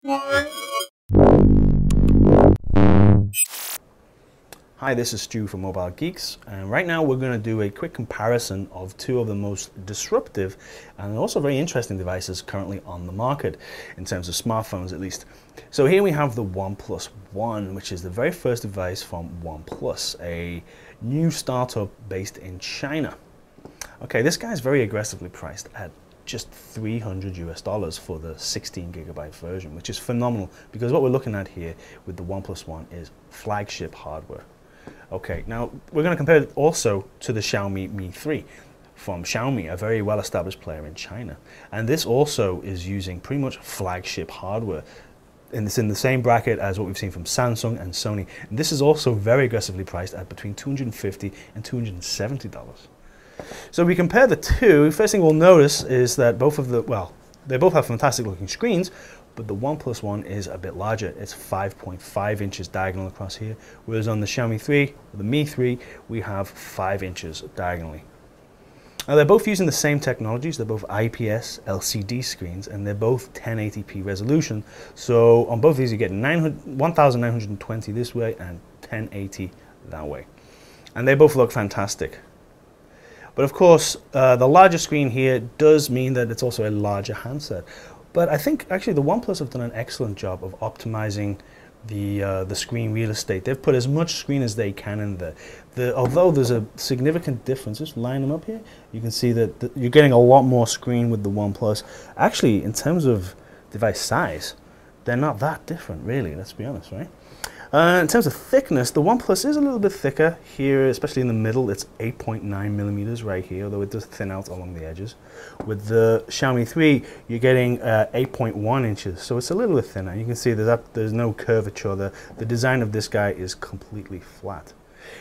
Hi, this is Stu from Mobile Geeks, and right now we're going to do a quick comparison of two of the most disruptive and also very interesting devices currently on the market, in terms of smartphones at least. So here we have the OnePlus One, which is the very first device from OnePlus, a new startup based in China. Okay, this guy is very aggressively priced at just $300 for the 16 gigabyte version, which is phenomenal because what we're looking at here with the OnePlus One is flagship hardware. Okay, now we're going to compare it also to the Xiaomi Mi 3 from Xiaomi, a very well-established player in China. And this also is using pretty much flagship hardware. And it's in the same bracket as what we've seen from Samsung and Sony. And this is also very aggressively priced at between $250 and $270. So if we compare the two, first thing we'll notice is that they both have fantastic looking screens, but the OnePlus One is a bit larger. It's 5.5 inches diagonal across here, whereas on the Xiaomi 3, the Mi 3, we have 5 inches diagonally. Now they're both using the same technologies. They're both IPS LCD screens, and they're both 1080p resolution. So on both of these you get 1920 this way and 1080 that way. And they both look fantastic. But of course, the larger screen here does mean that it's also a larger handset. But I think actually the OnePlus have done an excellent job of optimizing the screen real estate. They've put as much screen as they can in there. Although there's a significant difference, just line them up here, you can see that you're getting a lot more screen with the OnePlus. Actually, in terms of device size, they're not that different, really, let's be honest, right? In terms of thickness, the OnePlus is a little bit thicker here, especially in the middle. It's 8.9 millimeters right here, although it does thin out along the edges. With the Xiaomi 3, you're getting 8.1 inches, so it's a little bit thinner. You can see there's no curvature. The design of this guy is completely flat.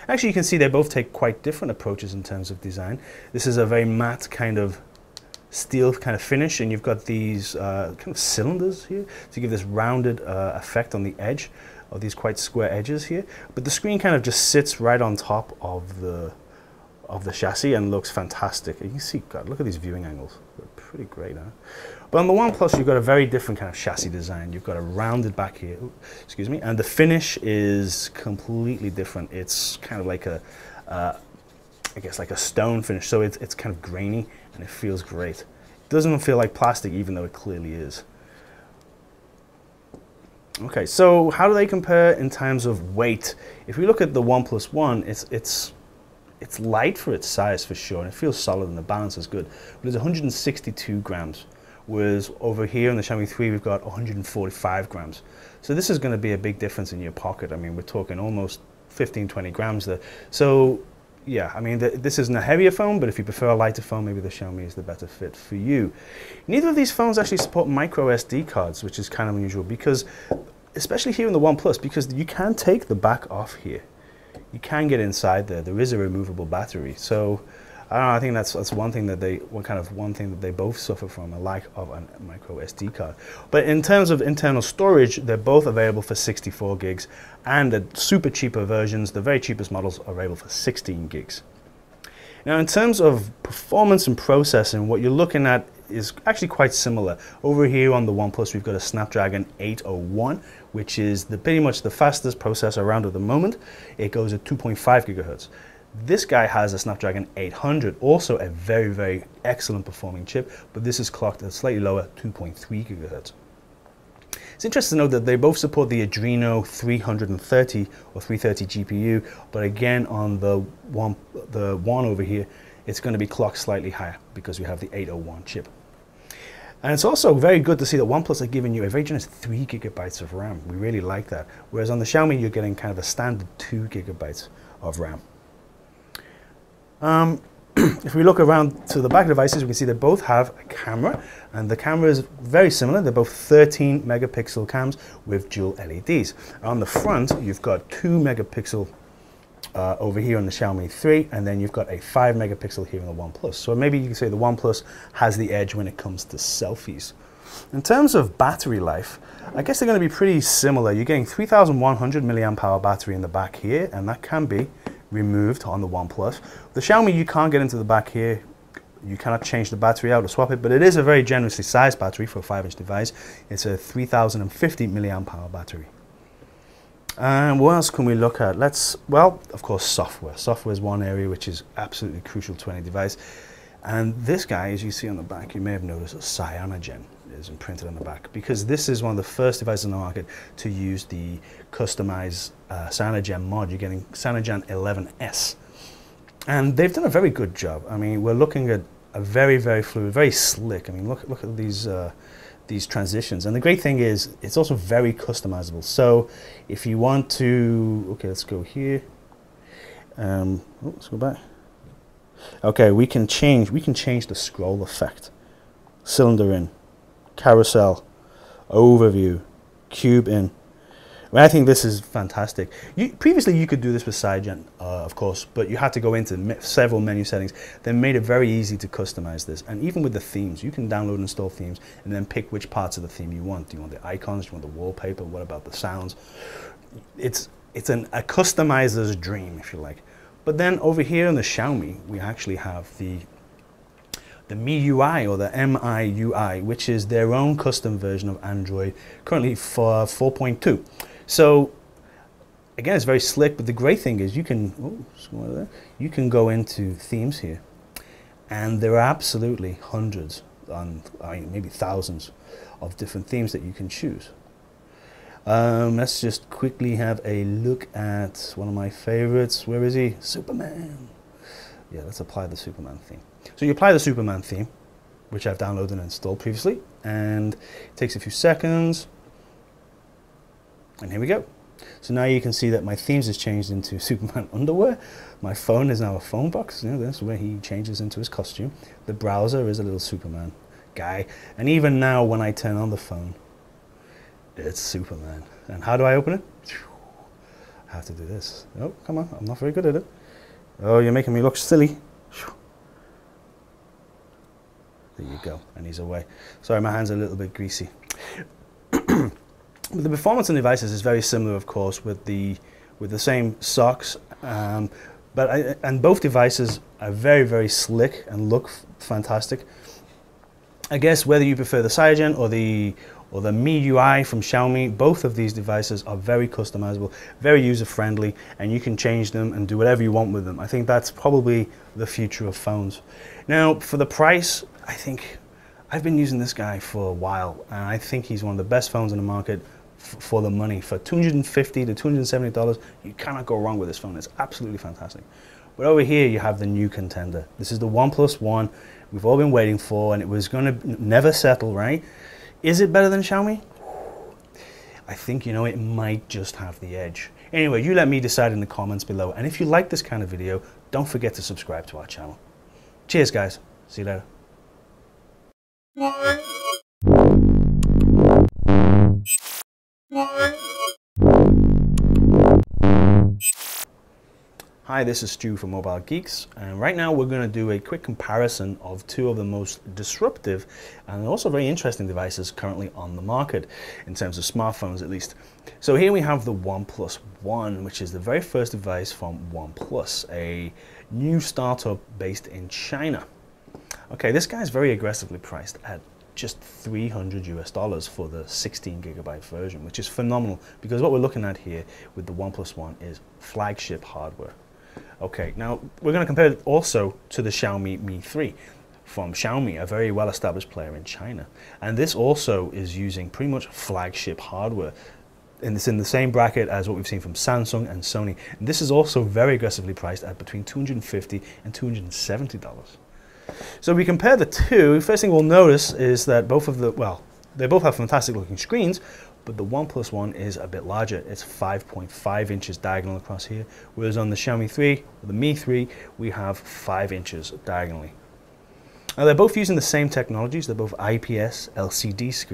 Actually, you can see they both take quite different approaches in terms of design. This is a very matte kind of steel kind of finish, and you've got these kind of cylinders here to give this rounded effect on the edge of these quite square edges here. But the screen kind of just sits right on top of the chassis and looks fantastic. You can see, God, look at these viewing angles. They're pretty great, huh? But on the OnePlus, you've got a very different kind of chassis design. You've got a rounded back here, excuse me, and the finish is completely different. It's kind of like I guess like a stone finish, so it's kind of grainy and it feels great. It doesn't feel like plastic, even though it clearly is. Okay, so how do they compare in terms of weight? If we look at the OnePlus One, it's light for its size for sure, and it feels solid and the balance is good. But it's 162 grams, whereas over here in the Xiaomi 3 we've got 145 grams. So this is going to be a big difference in your pocket. I mean, we're talking almost 15-20 grams there. So yeah, I mean, this isn't a heavier phone, but if you prefer a lighter phone, maybe the Xiaomi is the better fit for you. Neither of these phones actually support micro SD cards, which is kind of unusual, because, especially here in the OnePlus, because you can take the back off here. You can get inside there. There is a removable battery. So I don't know, I think that's one thing that they both suffer from, a lack of a micro SD card. But in terms of internal storage, they're both available for 64 gigs, and the super cheaper versions, the very cheapest models, are available for 16 gigs. Now, in terms of performance and processing, what you're looking at is actually quite similar. Over here on the OnePlus, we've got a Snapdragon 801, which is pretty much the fastest processor around at the moment. It goes at 2.5 gigahertz. This guy has a Snapdragon 800, also a very, very excellent performing chip, but this is clocked at slightly lower, 2.3 gigahertz. It's interesting to note that they both support the Adreno 330 or 330 GPU, but again on the one over here, it's going to be clocked slightly higher because we have the 801 chip. And it's also very good to see that OnePlus are giving you a very generous 3 gigabytes of RAM. We really like that. Whereas on the Xiaomi, you're getting kind of a standard 2 gigabytes of RAM. If we look around to the back devices, we can see they both have a camera, and the camera is very similar. They're both 13 megapixel cams with dual LEDs. On the front, you've got 2 megapixel over here on the Xiaomi 3, and then you've got a 5 megapixel here on the OnePlus. So maybe you can say the OnePlus has the edge when it comes to selfies. In terms of battery life, I guess they're going to be pretty similar. You're getting 3,100 milliamp hour battery in the back here, and that can be removed on the OnePlus. The Xiaomi, you can't get into the back here. You cannot change the battery out or swap it, but it is a very generously sized battery for a 5-inch device. It's a 3050 milliamp hour battery. And what else can we look at? Well, of course, software. Software is one area which is absolutely crucial to any device. And this guy, as you see on the back, you may have noticed a cyanogen is imprinted on the back, because this is one of the first devices on the market to use the customized cyanogen mod. You're getting Cyanogen 11S. And they've done a very good job. I mean, we're looking at a very, very fluid, very slick. I mean, look at these transitions. And the great thing is, it's also very customizable. So if you want to, okay, let's go here. Let's go back. Okay, we can change the scroll effect. Cylinder in, carousel, overview, cube in. I mean, I think this is fantastic. Previously, you could do this with Cyanogen, of course, but you had to go into several menu settings. They made it very easy to customize this. And even with the themes, you can download and install themes and then pick which parts of the theme you want. Do you want the icons? Do you want the wallpaper? What about the sounds? It's a customizer's dream, if you like. But then over here in the Xiaomi, we actually have the MIUI, or the MIUI, which is their own custom version of Android, currently for 4.2. So again, it's very slick, but the great thing is you can go into themes here, and there are absolutely hundreds, I mean maybe thousands of different themes that you can choose. Let's just quickly have a look at one of my favorites. Where is he? Superman. Yeah, let's apply the Superman theme. So you apply the Superman theme, which I've downloaded and installed previously, and it takes a few seconds. And here we go. So now you can see that my themes has changed into Superman underwear. My phone is now a phone box. You know, that's where he changes into his costume. The browser is a little Superman guy. And even now when I turn on the phone, it's Superman. And how do I open it? I have to do this. Oh, come on. I'm not very good at it. Oh, you're making me look silly. There you go. And he's away. Sorry, my hand's a little bit greasy. The performance on devices is very similar, of course, with the same socks, and both devices are very, very slick and look fantastic. I guess whether you prefer the Cyanogen or the MIUI from Xiaomi, both of these devices are very customizable, very user-friendly, and you can change them and do whatever you want with them. I think that's probably the future of phones. Now, for the price, I think I've been using this guy for a while, and I think he's one of the best phones in the market for the money. For $250 to $270, you cannot go wrong with this phone. It's absolutely fantastic. But over here, you have the new contender. This is the OnePlus One we've all been waiting for, and it was going to never settle, right? Is it better than Xiaomi? I think, you know, it might just have the edge. Anyway, you let me decide in the comments below. And if you like this kind of video, don't forget to subscribe to our channel. Cheers, guys. See you later. Hi, this is Stu from Mobile Geeks, and right now we're going to do a quick comparison of two of the most disruptive and also very interesting devices currently on the market, in terms of smartphones at least. So here we have the OnePlus One, which is the very first device from OnePlus, a new startup based in China. Okay, this guy is very aggressively priced at just $300 for the 16GB version, which is phenomenal, because what we're looking at here with the OnePlus One is flagship hardware. Okay, now we're going to compare it also to the Xiaomi Mi 3 from Xiaomi, a very well-established player in China. And this also is using pretty much flagship hardware. And it's in the same bracket as what we've seen from Samsung and Sony. And this is also very aggressively priced at between $250 and $270. So we compare the two. First thing we'll notice is that they both have fantastic looking screens, but the OnePlus One is a bit larger. It's 5.5 inches diagonal across here, whereas on the Xiaomi 3, or the Mi 3, we have 5 inches diagonally. Now they're both using the same technologies. They're both IPS LCD screens.